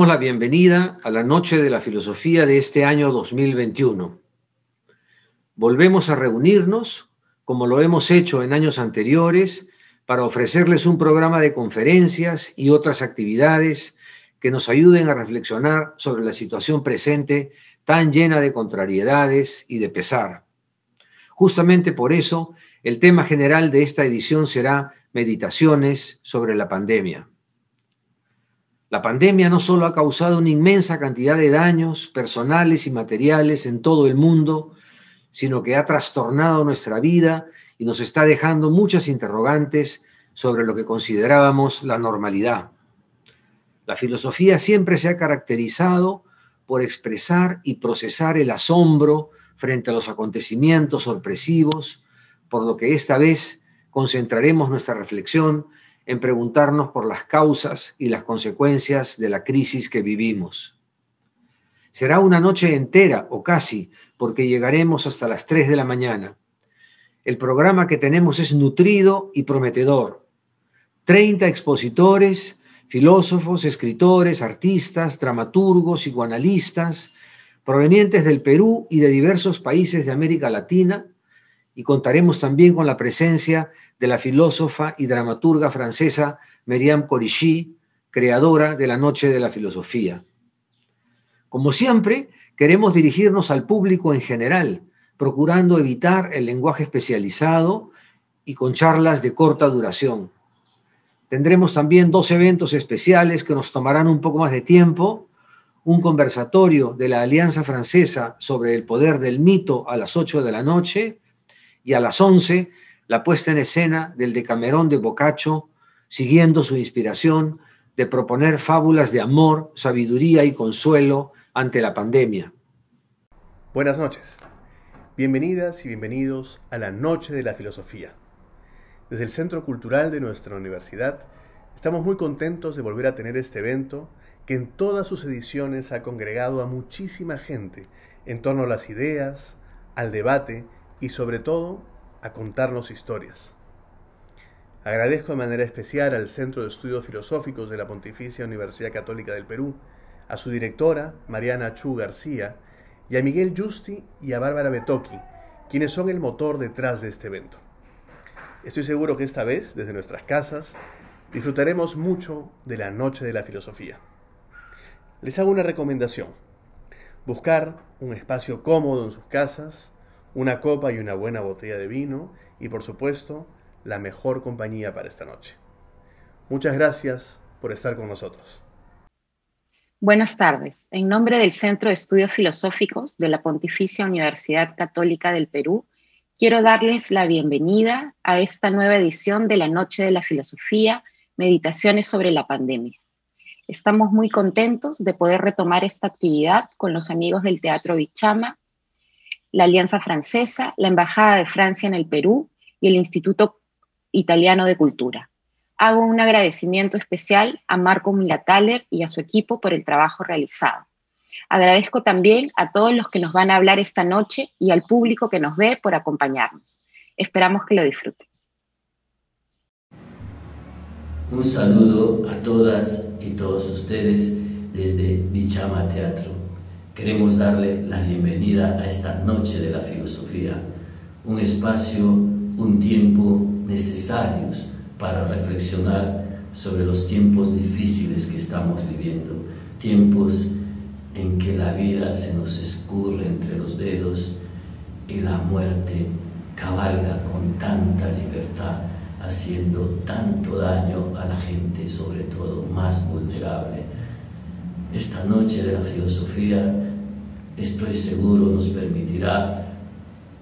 Damos la bienvenida a la Noche de la Filosofía de este año 2021. Volvemos a reunirnos, como lo hemos hecho en años anteriores, para ofrecerles un programa de conferencias y otras actividades que nos ayuden a reflexionar sobre la situación presente tan llena de contrariedades y de pesar. Justamente por eso, el tema general de esta edición será Meditaciones sobre la pandemia. La pandemia no solo ha causado una inmensa cantidad de daños personales y materiales en todo el mundo, sino que ha trastornado nuestra vida y nos está dejando muchas interrogantes sobre lo que considerábamos la normalidad. La filosofía siempre se ha caracterizado por expresar y procesar el asombro frente a los acontecimientos sorpresivos, por lo que esta vez concentraremos nuestra reflexión en preguntarnos por las causas y las consecuencias de la crisis que vivimos. Será una noche entera, o casi, porque llegaremos hasta las 3 de la mañana. El programa que tenemos es nutrido y prometedor. 30 expositores, filósofos, escritores, artistas, dramaturgos, psicoanalistas, provenientes del Perú y de diversos países de América Latina, y contaremos también con la presencia de la filósofa y dramaturga francesa Myriam Corichí, creadora de la Noche de la Filosofía. Como siempre, queremos dirigirnos al público en general, procurando evitar el lenguaje especializado y con charlas de corta duración. Tendremos también 2 eventos especiales que nos tomarán un poco más de tiempo: un conversatorio de la Alianza Francesa sobre el poder del mito a las 8 de la noche, y a las 11 la puesta en escena del Decamerón de Boccaccio, siguiendo su inspiración de proponer fábulas de amor, sabiduría y consuelo ante la pandemia. Buenas noches. Bienvenidas y bienvenidos a la Noche de la Filosofía. Desde el Centro Cultural de nuestra universidad, estamos muy contentos de volver a tener este evento que en todas sus ediciones ha congregado a muchísima gente en torno a las ideas, al debate y sobre todo a contarnos historias. Agradezco de manera especial al Centro de Estudios Filosóficos de la Pontificia Universidad Católica del Perú, a su directora, Mariana Chu García, y a Miguel Justi y a Bárbara Betoqui, quienes son el motor detrás de este evento. Estoy seguro que esta vez, desde nuestras casas, disfrutaremos mucho de la Noche de la Filosofía. Les hago una recomendación: buscar un espacio cómodo en sus casas, una copa y una buena botella de vino y, por supuesto, la mejor compañía para esta noche. Muchas gracias por estar con nosotros. Buenas tardes. En nombre del Centro de Estudios Filosóficos de la Pontificia Universidad Católica del Perú, quiero darles la bienvenida a esta nueva edición de la Noche de la Filosofía, Meditaciones sobre la pandemia. Estamos muy contentos de poder retomar esta actividad con los amigos del Teatro Bichama, la Alianza Francesa, la Embajada de Francia en el Perú y el Instituto Italiano de Cultura. Hago un agradecimiento especial a Marco Milataler y a su equipo por el trabajo realizado. Agradezco también a todos los que nos van a hablar esta noche y al público que nos ve por acompañarnos. Esperamos que lo disfruten. Un saludo a todas y todos ustedes desde Bichama Teatro. Queremos darle la bienvenida a esta Noche de la Filosofía, un espacio, un tiempo necesarios para reflexionar sobre los tiempos difíciles que estamos viviendo, tiempos en que la vida se nos escurre entre los dedos y la muerte cabalga con tanta libertad, haciendo tanto daño a la gente, sobre todo más vulnerable. Esta Noche de la Filosofía, estoy seguro, nos permitirá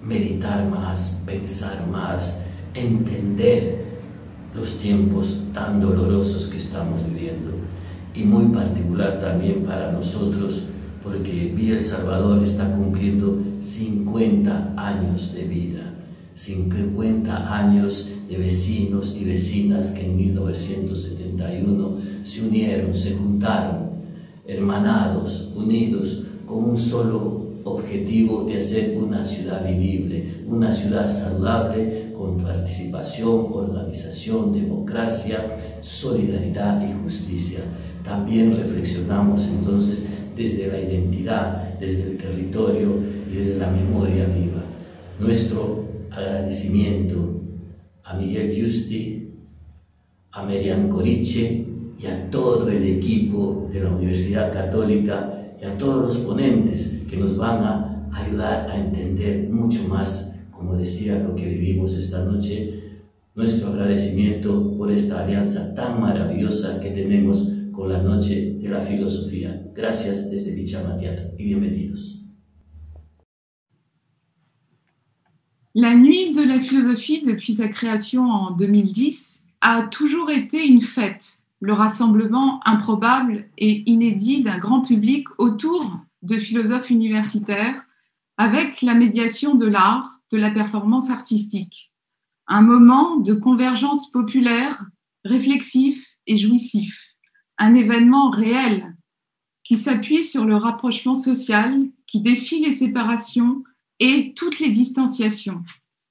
meditar más, pensar más, entender los tiempos tan dolorosos que estamos viviendo, y muy particular también para nosotros, porque Villa El Salvador está cumpliendo 50 años de vida, 50 años de vecinos y vecinas que en 1971 se unieron, se juntaron, hermanados, unidos, con un solo objetivo de hacer una ciudad vivible, una ciudad saludable, con participación, organización, democracia, solidaridad y justicia. también reflexionamos entonces desde la identidad, desde el territorio y desde la memoria viva. Nuestro agradecimiento a Miguel Yusti, a Merian Coriche y a todo el equipo de la Universidad Católica y a todos los ponentes que nos van a ayudar a entender mucho más, como decía, lo que vivimos esta noche. Nuestro agradecimiento por esta alianza tan maravillosa que tenemos con la Noche de la Filosofía. Gracias desde Bichama Teatro y bienvenidos. La Nuit de la Philosophie, depuis sa création en 2010, a toujours été une fête, le rassemblement improbable et inédit d'un grand public autour de philosophes universitaires avec la médiation de l'art, de la performance artistique. Un moment de convergence populaire, réflexif et jouissif. Un événement réel qui s'appuie sur le rapprochement social, qui défie les séparations et toutes les distanciations,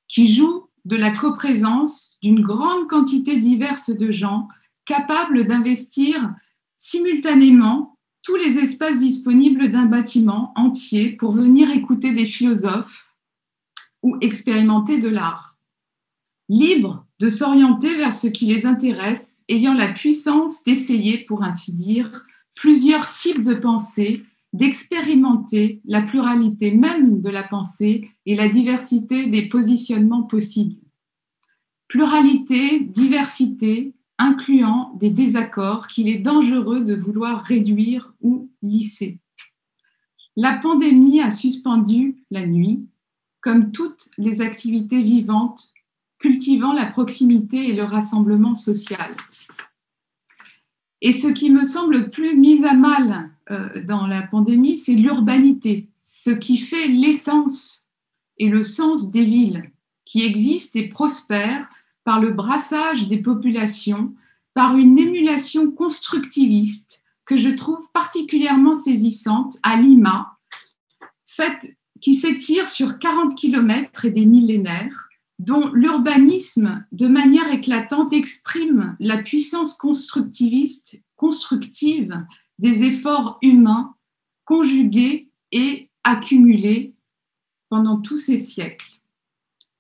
qui joue de la coprésence d'une grande quantité diverse de gens capables d'investir simultanément tous les espaces disponibles d'un bâtiment entier pour venir écouter des philosophes ou expérimenter de l'art. Libres de s'orienter vers ce qui les intéresse, ayant la puissance d'essayer, pour ainsi dire, plusieurs types de pensée, d'expérimenter la pluralité même de la pensée et la diversité des positionnements possibles. Pluralité, diversité, incluant des désaccords qu'il est dangereux de vouloir réduire ou lisser. La pandémie a suspendu la nuit, comme toutes les activités vivantes cultivant la proximité et le rassemblement social. Et ce qui me semble le plus mis à mal dans la pandémie, c'est l'urbanité, ce qui fait l'essence et le sens des villes, qui existent et prospèrent par le brassage des populations, par une émulation constructiviste que je trouve particulièrement saisissante à Lima, qui s'étire sur 40 kilomètres et des millénaires, dont l'urbanisme, de manière éclatante, exprime la puissance constructive des efforts humains conjugués et accumulés pendant tous ces siècles.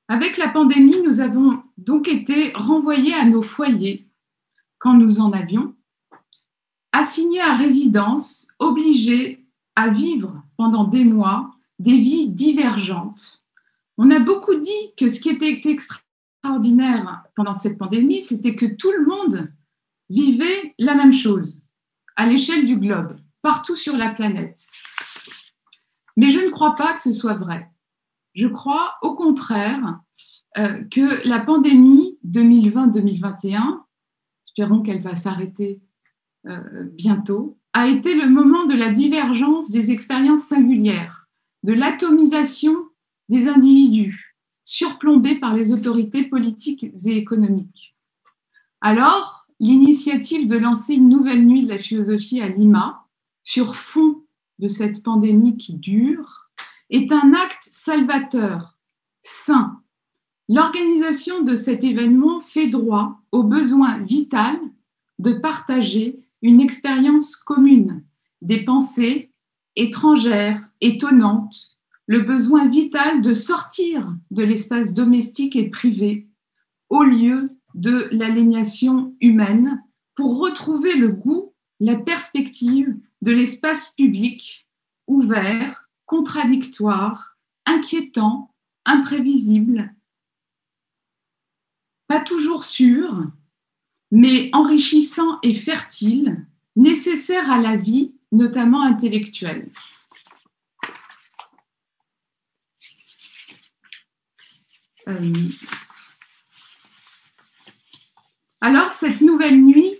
Avec la pandémie, nous avons donc été renvoyés à nos foyers, quand nous en avions, assignés à résidence, obligés à vivre pendant des mois des vies divergentes. On a beaucoup dit que ce qui était extraordinaire pendant cette pandémie, c'était que tout le monde vivait la même chose à l'échelle du globe, partout sur la planète. Mais je ne crois pas que ce soit vrai. Je crois au contraire que la pandémie 2020-2021, espérons qu'elle va s'arrêter bientôt, a été le moment de la divergence des expériences singulières, de l'atomisation des individus, surplombés par les autorités politiques et économiques. Alors, l'initiative de lancer une nouvelle nuit de la philosophie à Lima, sur fond de cette pandémie qui dure, est un acte salvateur, sain. L'organisation de cet événement fait droit au besoin vital de partager une expérience commune, des pensées étrangères, étonnantes, le besoin vital de sortir de l'espace domestique et privé au lieu de l'aliénation humaine pour retrouver le goût, la perspective de l'espace public ouvert, contradictoire, inquiétant, imprévisible, pas toujours sûr, mais enrichissant et fertile, nécessaire à la vie, notamment intellectuelle. Alors, cette nouvelle nuit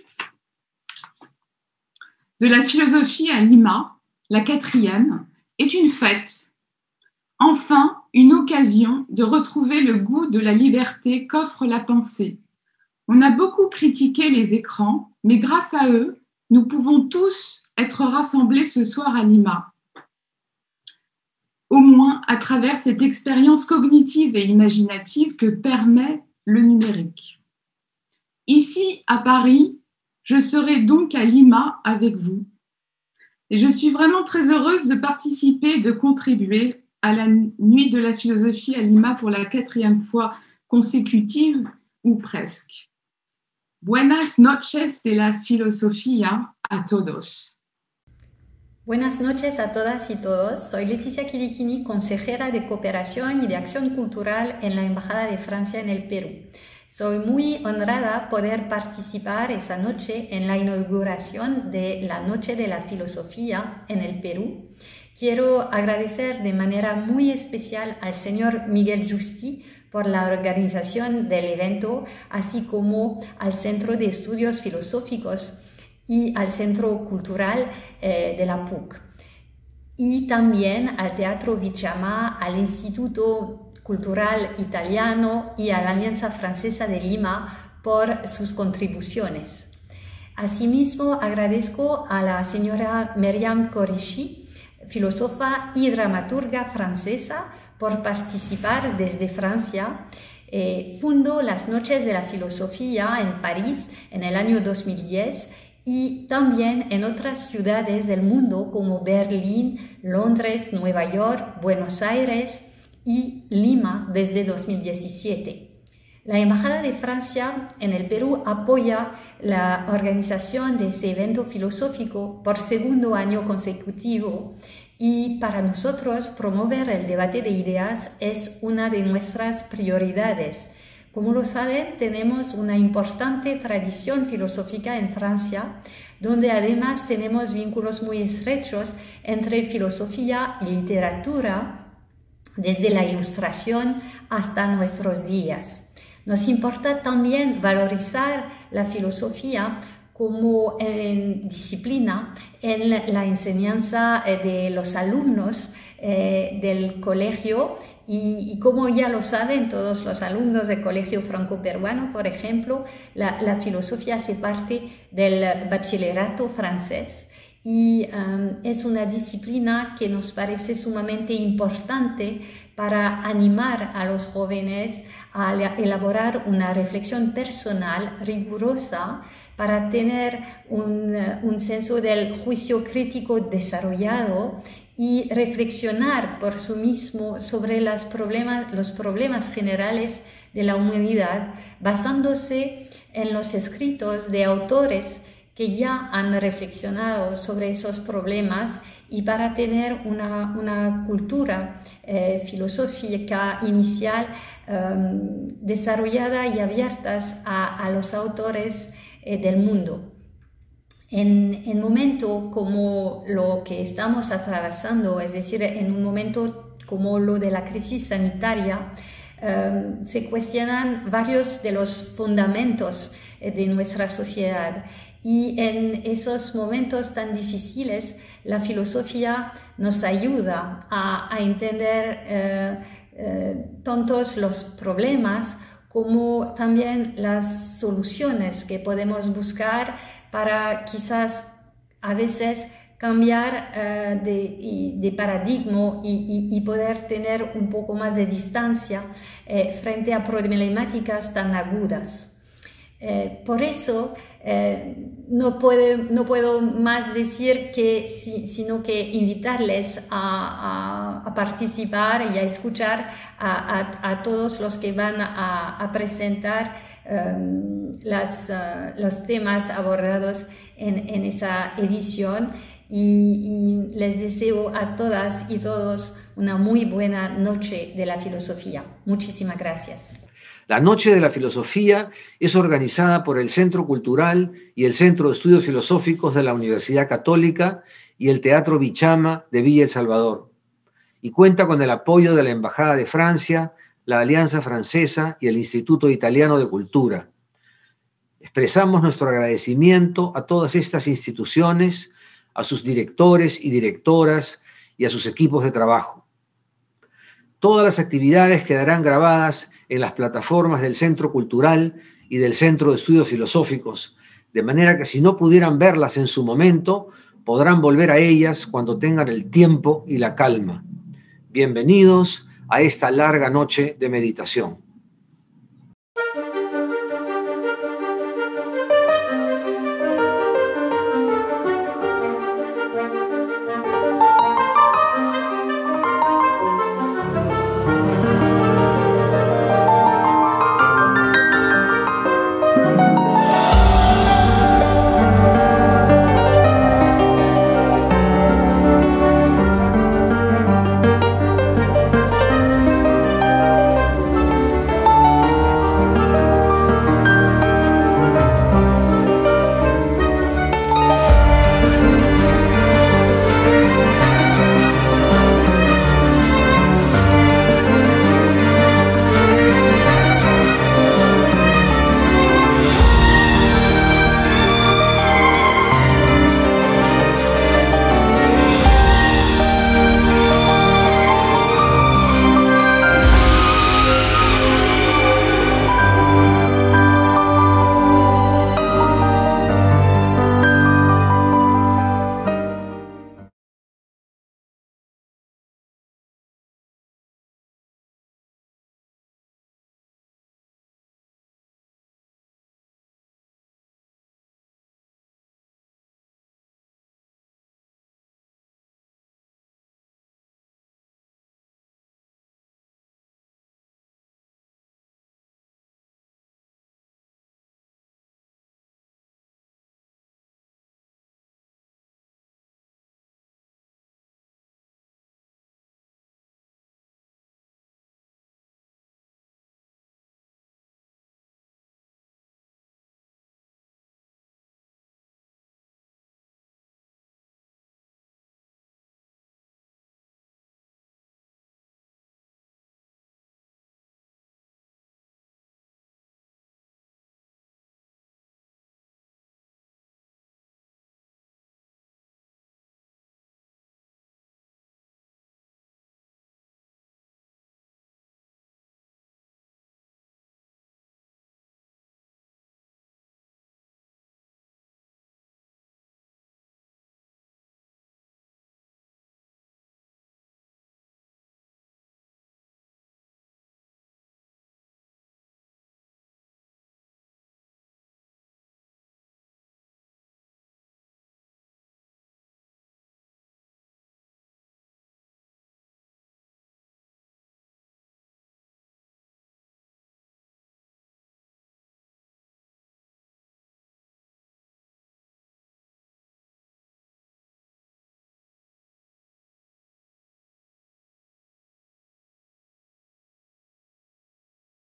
de la philosophie à Lima, la 4e, est une fête. Enfin, une occasion de retrouver le goût de la liberté qu'offre la pensée. On a beaucoup critiqué les écrans, mais grâce à eux, nous pouvons tous être rassemblés ce soir à Lima. Au moins à travers cette expérience cognitive et imaginative que permet le numérique. Ici, à Paris, je serai donc à Lima avec vous. Et je suis vraiment très heureuse de participer et de contribuer à la Nuit de la philosophie à Lima pour la 4e fois consécutive, ou presque. Buenas noches de la filosofía a todos. Buenas noches a todas y todos. Soy Leticia Quiriquini, consejera de Cooperación y de Acción Cultural en la Embajada de Francia en el Perú. Soy muy honrada poder participar esa noche en la inauguración de la Noche de la Filosofía en el Perú. Quiero agradecer de manera muy especial al señor Miguel Justi por la organización del evento, así como al Centro de Estudios Filosóficos y al Centro Cultural de la PUC. Y también al Teatro Vichama, al Instituto Cultural Italiano y a la Alianza Francesa de Lima por sus contribuciones. Asimismo, agradezco a la señora Myriam Qureshi, filósofa y dramaturga francesa, por participar desde Francia. Fundó las Noches de la Filosofía en París en el año 2010 y también en otras ciudades del mundo como Berlín, Londres, Nueva York, Buenos Aires y Lima desde 2017. La Embajada de Francia en el Perú apoya la organización de este evento filosófico por 2º año consecutivo y para nosotros promover el debate de ideas es una de nuestras prioridades. Como lo saben, tenemos una importante tradición filosófica en Francia, donde además tenemos vínculos muy estrechos entre filosofía y literatura, desde la Ilustración hasta nuestros días. Nos importa también valorizar la filosofía como disciplina en la enseñanza de los alumnos del colegio y como ya lo saben todos los alumnos del Colegio Franco-Peruano, por ejemplo, la filosofía hace parte del bachillerato francés y es una disciplina que nos parece sumamente importante para animar a los jóvenes a elaborar una reflexión personal rigurosa para tener un senso del juicio crítico desarrollado y reflexionar por sí mismo sobre los problemas generales de la humanidad, basándose en los escritos de autores que ya han reflexionado sobre esos problemas y para tener una cultura filosófica inicial desarrollada y abierta a los autores del mundo. En momento como lo que estamos atravesando, es decir, en un momento como lo de la crisis sanitaria, se cuestionan varios de los fundamentos de nuestra sociedad y en esos momentos tan difíciles la filosofía nos ayuda a entender tantos los problemas como también las soluciones que podemos buscar para quizás a veces cambiar de paradigma y poder tener un poco más de distancia frente a problemáticas tan agudas. Por eso no puedo más decir sino que invitarles a participar y a escuchar a todos los que van a presentar los temas abordados en esa edición y les deseo a todas y todos una muy buena noche de la filosofía. Muchísimas gracias. La Noche de la Filosofía es organizada por el Centro Cultural y el Centro de Estudios Filosóficos de la Universidad Católica y el Teatro Vichama de Villa El Salvador y cuenta con el apoyo de la Embajada de Francia, la Alianza Francesa y el Instituto Italiano de Cultura. Expresamos nuestro agradecimiento a todas estas instituciones, a sus directores y directoras y a sus equipos de trabajo. Todas las actividades quedarán grabadas en las plataformas del Centro Cultural y del Centro de Estudios Filosóficos, de manera que si no pudieran verlas en su momento, podrán volver a ellas cuando tengan el tiempo y la calma. Bienvenidos a esta larga noche de meditación.